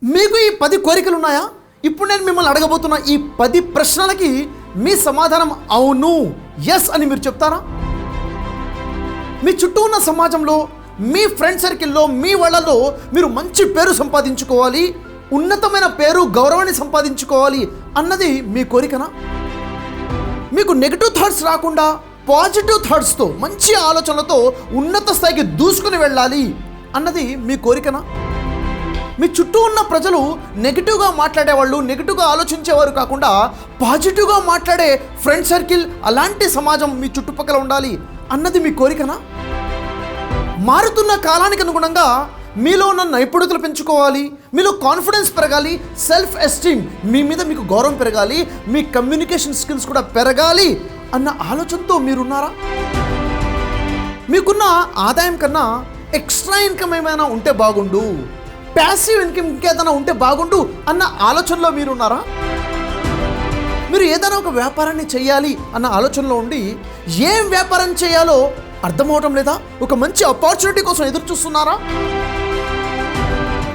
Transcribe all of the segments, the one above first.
మీకు ఈ 10 కోరికలు ఉన్నాయా? ఇప్పుడు నేను మిమ్మల్ని అడగబోతున్న ఈ 10 ప్రశ్నలకి మీ సమాధానం అవును, ఎస్ అని మీరు చెప్తారా? మీ చుట్టూ ఉన్న సమాజంలో, మీ ఫ్రెండ్ సర్కిల్లో, మీ వాళ్ళలో మీరు మంచి పేరు సంపాదించుకోవాలి, ఉన్నతమైన పేరు, గౌరవాన్ని సంపాదించుకోవాలి అన్నది మీ కోరికనా? మీకు నెగిటివ్ థాట్స్ రాకుండా పాజిటివ్ థాట్స్తో, మంచి ఆలోచనలతో ఉన్నత స్థాయికి దూసుకుని వెళ్ళాలి అన్నది మీ కోరికనా? మీ చుట్టూ ఉన్న ప్రజలు నెగిటివ్గా మాట్లాడేవాళ్ళు, నెగిటివ్గా ఆలోచించేవారు కాకుండా పాజిటివ్గా మాట్లాడే ఫ్రెండ్ సర్కిల్, అలాంటి సమాజం మీ చుట్టుపక్కల ఉండాలి అన్నది మీ కోరికనా? మారుతున్న కాలానికి అనుగుణంగా మీలో ఉన్న నైపుణ్యతలు పెంచుకోవాలి, మీలో కాన్ఫిడెన్స్ పెరగాలి, సెల్ఫ్ ఎస్టీమ్, మీ మీద మీకు గౌరవం పెరగాలి, మీ కమ్యూనికేషన్ స్కిల్స్ కూడా పెరగాలి అన్న ఆలోచనతో మీరున్నారా? మీకున్న ఆదాయం కన్నా ఎక్స్ట్రా ఇన్కమ్ ఏమైనా ఉంటే బాగుండు, ప్యాసివ్ ఇన్కమ్ ఇంకేదైనా ఉంటే బాగుండు అన్న ఆలోచనలో మీరున్నారా? మీరు ఏదైనా ఒక వ్యాపారాన్ని చేయాలి అన్న ఆలోచనలో ఉండి ఏం వ్యాపారం చేయాలో అర్థమవటం లేదా? ఒక మంచి ఆపర్చునిటీ కోసం ఎదురు చూస్తున్నారా?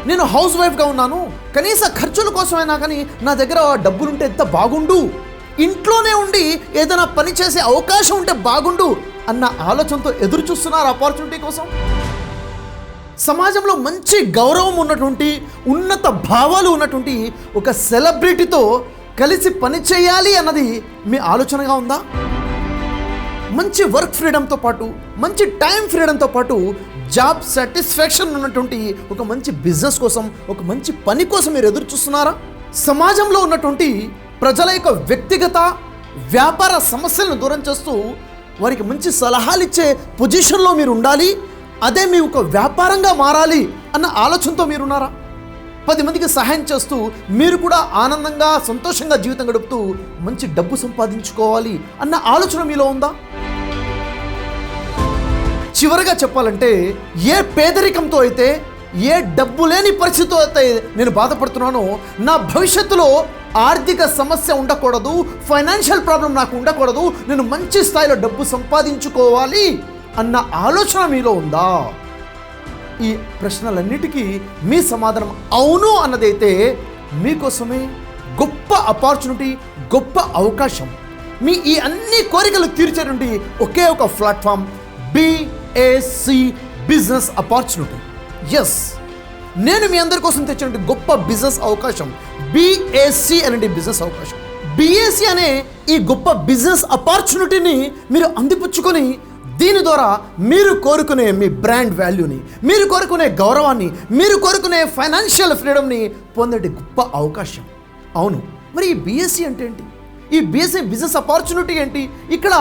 నేను హౌస్ వైఫ్గా ఉన్నాను, కనీస ఖర్చుల కోసమైనా కానీ నా దగ్గర డబ్బులుంటే ఎంత బాగుండు, ఇంట్లోనే ఉండి ఏదైనా పని చేసే అవకాశం ఉంటే బాగుండు అన్న ఆలోచనతో ఎదురు చూస్తున్నారు ఆపర్చునిటీ కోసం. సమాజంలో మంచి గౌరవం ఉన్నటువంటి, ఉన్నత భావాలు ఉన్నటువంటి ఒక సెలబ్రిటీతో కలిసి పని చేయాలి అన్నది మీ ఆలోచనగా ఉందా? మంచి వర్క్ ఫ్రీడమ్తో పాటు, మంచి టైం ఫ్రీడమ్తో పాటు జాబ్ సాటిస్ఫాక్షన్ ఉన్నటువంటి ఒక మంచి బిజినెస్ కోసం, ఒక మంచి పని కోసం మీరు ఎదురు చూస్తున్నారా? సమాజంలో ఉన్నటువంటి ప్రజల యొక్క వ్యక్తిగత వ్యాపార సమస్యలను దూరం చేస్తూ వారికి మంచి సలహాలు ఇచ్చే పొజిషన్లో మీరు ఉండాలి, అదే మీ ఒక వ్యాపారంగా మారాలి అన్న ఆలోచనతో మీరున్నారా? 10 మందికి సహాయం చేస్తూ మీరు కూడా ఆనందంగా, సంతోషంగా జీవితం గడుపుతూ మంచి డబ్బు సంపాదించుకోవాలి అన్న ఆలోచన మీలో ఉందా? చివరగా చెప్పాలంటే, ఏ పేదరికంతో అయితే, ఏ డబ్బు లేని పరిస్థితితో అయితే నేను బాధపడుతున్నానో, నా భవిష్యత్తులో ఆర్థిక సమస్య ఉండకూడదు, ఫైనాన్షియల్ ప్రాబ్లం నాకు ఉండకూడదు, నేను మంచి స్థాయిలో డబ్బు సంపాదించుకోవాలి అన్న ఆలోచన మీలో ఉందా? ఈ ప్రశ్నలన్నిటికీ మీ సమాధానం అవును అన్నదైతే మీకోసమే గొప్ప ఆపర్చునిటీ, గొప్ప అవకాశం. మీ ఈ అన్ని కోరికలు తీర్చేటువంటి ఒకే ఒక platform BAC business opportunity. Yes, నేను మీ అందరి కోసం తెచ్చినటువంటి గొప్ప బిజినెస్ అవకాశం BAC అనేది బిజినెస్ అవకాశం. BAC అనే ఈ గొప్ప బిజినెస్ ఆపర్చునిటీని మీరు అందిపుచ్చుకొని దీని ద్వారా మీరు కోరుకునే మీ బ్రాండ్ వాల్యూని, మీరు కోరుకునే గౌరవాన్ని, మీరు కోరుకునే ఫైనాన్షియల్ ఫ్రీడమ్ని పొందే గొప్ప అవకాశం. అవును, మరి ఈ BAC అంటే ఏంటి? ఈ BAC బిజినెస్ ఆపర్చునిటీ ఏంటి? ఇక్కడ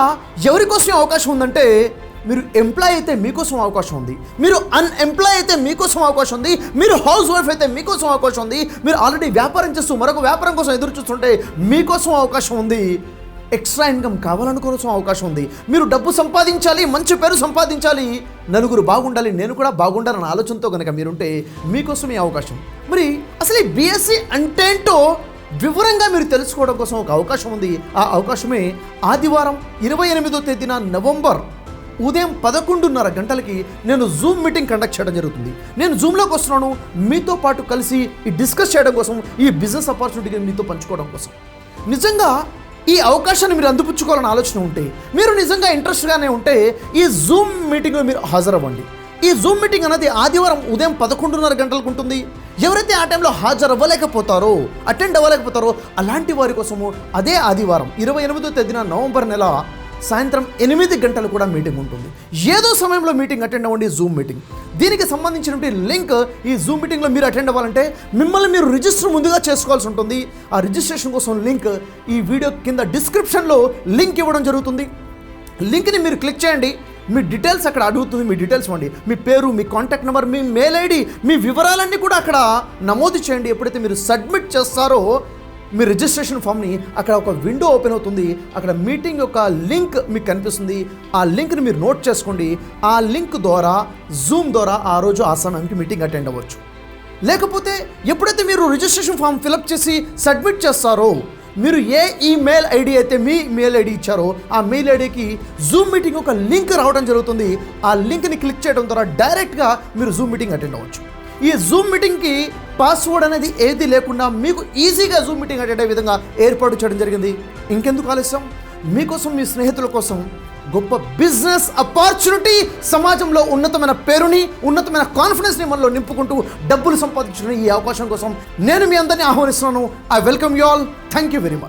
ఎవరి కోసం అవకాశం ఉందంటే, మీరు ఎంప్లాయ్ అయితే మీకోసం అవకాశం ఉంది, మీరు అన్ఎంప్లాయ్ అయితే మీకోసం అవకాశం ఉంది, మీరు హౌస్ వైఫ్ అయితే మీకోసం అవకాశం ఉంది, మీరు ఆల్రెడీ వ్యాపారం చేస్తూ మరొక వ్యాపారం కోసం ఎదురు చూస్తుంటే మీకోసం అవకాశం ఉంది, ఎక్స్ట్రా ఇన్కమ్ కావాలనుకోసం అవకాశం ఉంది, మీరు డబ్బు సంపాదించాలి, మంచి పేరు సంపాదించాలి, నలుగురు బాగుండాలి, నేను కూడా బాగుండాలన్న ఆలోచనతో కనుక మీరుంటే మీకోసం ఈ అవకాశం. మరి అసలు ఈ BAC అంటే ఏంటో వివరంగా మీరు తెలుసుకోవడం కోసం ఒక అవకాశం ఉంది. ఆ అవకాశమే ఆదివారం 28వ తేదీన నవంబర్ ఉదయం 11:30 గంటలకి నేను జూమ్ మీటింగ్ కండక్ట్ చేయడం జరుగుతుంది. నేను జూమ్లోకి వస్తున్నాను మీతో పాటు కలిసి ఈ డిస్కస్ చేయడం కోసం, ఈ బిజినెస్ ఆపర్చునిటీని మీతో పంచుకోవడం కోసం. నిజంగా ఈ అవకాశాన్ని మీరు అందిపుచ్చుకోవాలని ఆలోచన ఉంటే, మీరు నిజంగా ఇంట్రెస్ట్గానే ఉంటే ఈ జూమ్ మీటింగ్లో మీరు హాజరవ్వండి. ఈ జూమ్ మీటింగ్ అనేది ఆదివారం ఉదయం 11:30 గంటలకు ఉంటుంది. ఎవరైతే ఆ టైంలో హాజరవ్వలేకపోతారో, అటెండ్ అవ్వలేకపోతారో అలాంటి వారి కోసము అదే ఆదివారం 28వ తేదీన నవంబర్ నెల సాయంత్రం 8 గంటలు కూడా మీటింగ్ ఉంటుంది. ఏదో సమయంలో మీటింగ్ అటెండ్ అవ్వండి, జూమ్ మీటింగ్. దీనికి సంబంధించినటువంటి లింక్, ఈ జూమ్ మీటింగ్లో మీరు అటెండ్ అవ్వాలంటే మిమ్మల్ని మీరు రిజిస్టర్ ముందుగా చేసుకోవాల్సి ఉంటుంది. ఆ రిజిస్ట్రేషన్ కోసం లింక్ ఈ వీడియో కింద డిస్క్రిప్షన్లో లింక్ ఇవ్వడం జరుగుతుంది. లింక్ని మీరు క్లిక్ చేయండి, మీ డీటెయిల్స్ అక్కడ అడుగుతుంది, మీ డీటెయిల్స్ ఇవ్వండి, మీ పేరు, మీ కాంటాక్ట్ నెంబర్, మీ మెయిల్ ID, మీ వివరాలన్నీ కూడా అక్కడ నమోదు చేయండి. ఎప్పుడైతే మీరు సబ్మిట్ చేస్తారో మీ రిజిస్ట్రేషన్ ఫామ్ని, అక్కడ ఒక విండో ఓపెన్ అవుతుంది, అక్కడ మీటింగ్ యొక్క లింక్ మీకు కనిపిస్తుంది. ఆ లింక్ని మీరు నోట్ చేసుకోండి. ఆ లింక్ ద్వారా జూమ్ ద్వారా ఆ రోజు ఆ సమయానికి మీటింగ్ అటెండ్ అవ్వచ్చు. లేకపోతే ఎప్పుడైతే మీరు రిజిస్ట్రేషన్ ఫామ్ ఫిలప్ చేసి సబ్మిట్ చేస్తారో, మీరు ఏ ఈమెయిల్ ID అయితే మీ మెయిల్ ID ఇచ్చారో ఆ మెయిల్ IDకి జూమ్ మీటింగ్ ఒక లింక్ రావడం జరుగుతుంది. ఆ లింక్ని క్లిక్ చేయడం ద్వారా డైరెక్ట్గా మీరు జూమ్ మీటింగ్ అటెండ్ అవ్వచ్చు. ఈ జూమ్ మీటింగ్కి పాస్వర్డ్ అనేది ఏది లేకుండా మీకు ఈజీగా జూమ్ మీటింగ్ అటెండ్ అయ్యే విధంగా ఏర్పాటు చేయడం జరిగింది. ఇంకెందుకు ఆలస్యం, మీకోసం మీ స్నేహితుల కోసం గొప్ప బిజినెస్ ఆపర్చునిటీ, సమాజంలో ఉన్నతమైన పేరుని, ఉన్నతమైన కాన్ఫిడెన్స్ని మనలో నింపుకుంటూ డబ్బులు సంపాదించుకునే ఈ అవకాశం కోసం నేను మీ అందరినీ ఆహ్వానిస్తున్నాను. I welcome you all. Thank you very much.